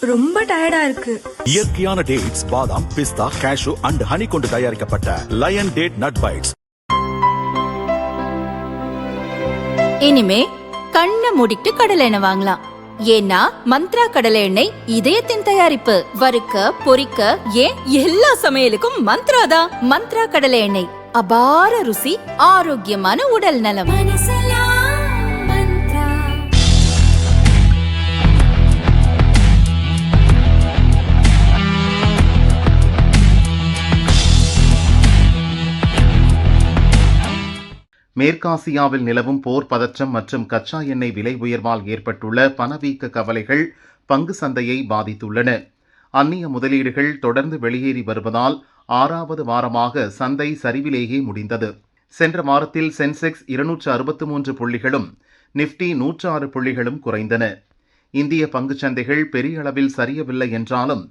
ரொம்ப டயர்டா இருக்கு. இயற்கையான டேட்ஸ், பாதாம், பிஸ்தா, கேஷு அண்ட் ஹனி கொண்டு தயாரிக்கப்பட்ட லயன் டேட் நட் பைட்ஸ். இனிமே கண்ணை மூடிட்டு கடலை எண்ணெய் வாங்கலாம். ஏன்னா மந்த்ரா கடலை எண்ணெய் இதயத்தின் தயாரிப்பு. வறுக்க, பொரிக்க, ஏன் எல்லா சமையலுக்கும் மந்த்ரா தான். மந்த்ரா கடலை எண்ணெய், அபார ருசி, ஆரோக்கியமான உடல் நலம். மேற்காசியாவில் நிலவும் போர் பதற்றம் மற்றும் கச்சா எண்ணெய் விலை உயர்வால் ஏற்பட்டுள்ள பணவீக்க கவலைகள் பங்கு சந்தையை பாதித்துள்ளன. அந்நிய முதலீடுகள் தொடர்ந்து வெளியேறி வருவதால் 6வது வாரமாக சந்தை சரிவிலேயே முடிந்தது. சென்ற வாரத்தில் சென்செக்ஸ் 263 புள்ளிகளும், நிப்டி 106 புள்ளிகளும் குறைந்தன. இந்திய பங்குச்சந்தைகள் பெரிய அளவில் சரியவில்லை என்றாலும்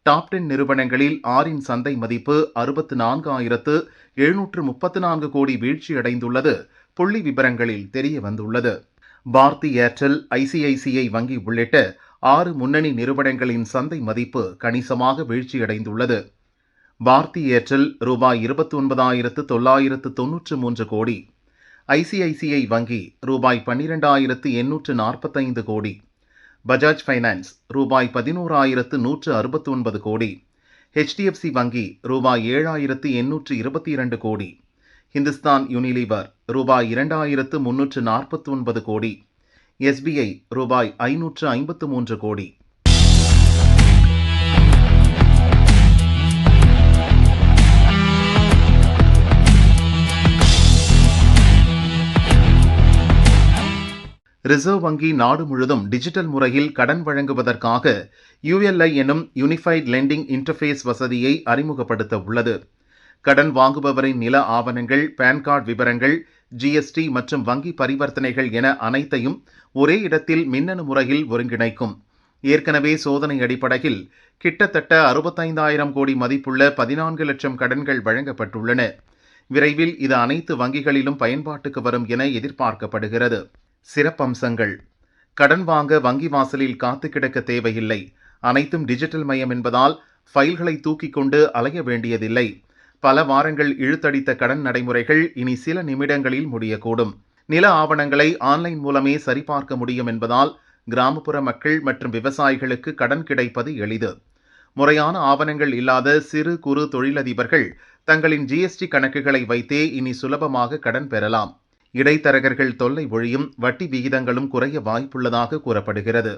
டாப் 10 நிறுவனங்களில் 6இன் சந்தை மதிப்பு 64,734 கோடி வீழ்ச்சியடைந்துள்ளது புள்ளி விபரங்களில் தெரிய வந்துள்ளது. பாரதி ஏர்டெல், ஐசிஐசிஐ வங்கி உள்ளிட்ட 6 முன்னணி நிறுவனங்களின் சந்தை மதிப்பு கணிசமாக வீழ்ச்சியடைந்துள்ளது. பாரதி ஏர்டெல் ரூபாய் 29,993 கோடி, ஐசிஐசிஐ வங்கி ரூபாய் 12,845 கோடி, பஜாஜ் ஃபைனான்ஸ் ரூபாய் 11,169 கோடி, HDFC வங்கி ரூபாய் 7,822 கோடி, ஹிந்துஸ்தான் யூனிலிவர் ரூபாய் 2,349 கோடி, SBI ரூபாய் 553 கோடி. ரிசர்வ் வங்கி நாடு முழுவதும் டிஜிட்டல் முறையில் கடன் வழங்குவதற்காக ULI எனும் யூனிஃபைட் லெண்டிங் இன்டர்ஃபேஸ் வசதியை அறிமுகப்படுத்த உள்ளது. கடன் வாங்குபவரின் நில ஆவணங்கள், பான் கார்டு விவரங்கள், GST மற்றும் வங்கி பரிவர்த்தனைகள் என அனைத்தையும் ஒரே இடத்தில் மின்னணு முறையில் ஒருங்கிணைக்கும். ஏற்கனவே சோதனை அடிப்படையில் கிட்டத்தட்ட 65,000 கோடி மதிப்புள்ள 14 லட்சம் கடன்கள் வழங்கப்பட்டுள்ளன. விரைவில் இது அனைத்து வங்கிகளிலும் பயன்பாட்டுக்கு வரும் என எதிர்பார்க்கப்படுகிறது. சிறப்பம்சங்கள்: கடன் வாங்க வங்கி வாசலில் காத்து கிடக்க தேவையில்லை. அனைத்தும் டிஜிட்டல் மயம் என்பதால் ஃபைல்களை தூக்கிக் கொண்டு அலைய வேண்டியதில்லை. பல வாரங்கள் இழுத்தடித்த கடன் நடைமுறைகள் இனி சில நிமிடங்களில் முடியக்கூடும். நில ஆவணங்களை ஆன்லைன் மூலமே சரிபார்க்க முடியும் என்பதால் கிராமப்புற மக்கள் மற்றும் விவசாயிகளுக்கு கடன் கிடைப்பது எளிது. முறையான ஆவணங்கள் இல்லாத சிறு குறு தொழிலதிபர்கள் தங்களின் GST கணக்குகளை வைத்தே இனி சுலபமாக கடன் பெறலாம். இடைத்தரகர்கள் தொல்லை ஒழியும், வட்டி விகிதங்களும் குறைய வாய்ப்புள்ளதாக கூறப்படுகிறது.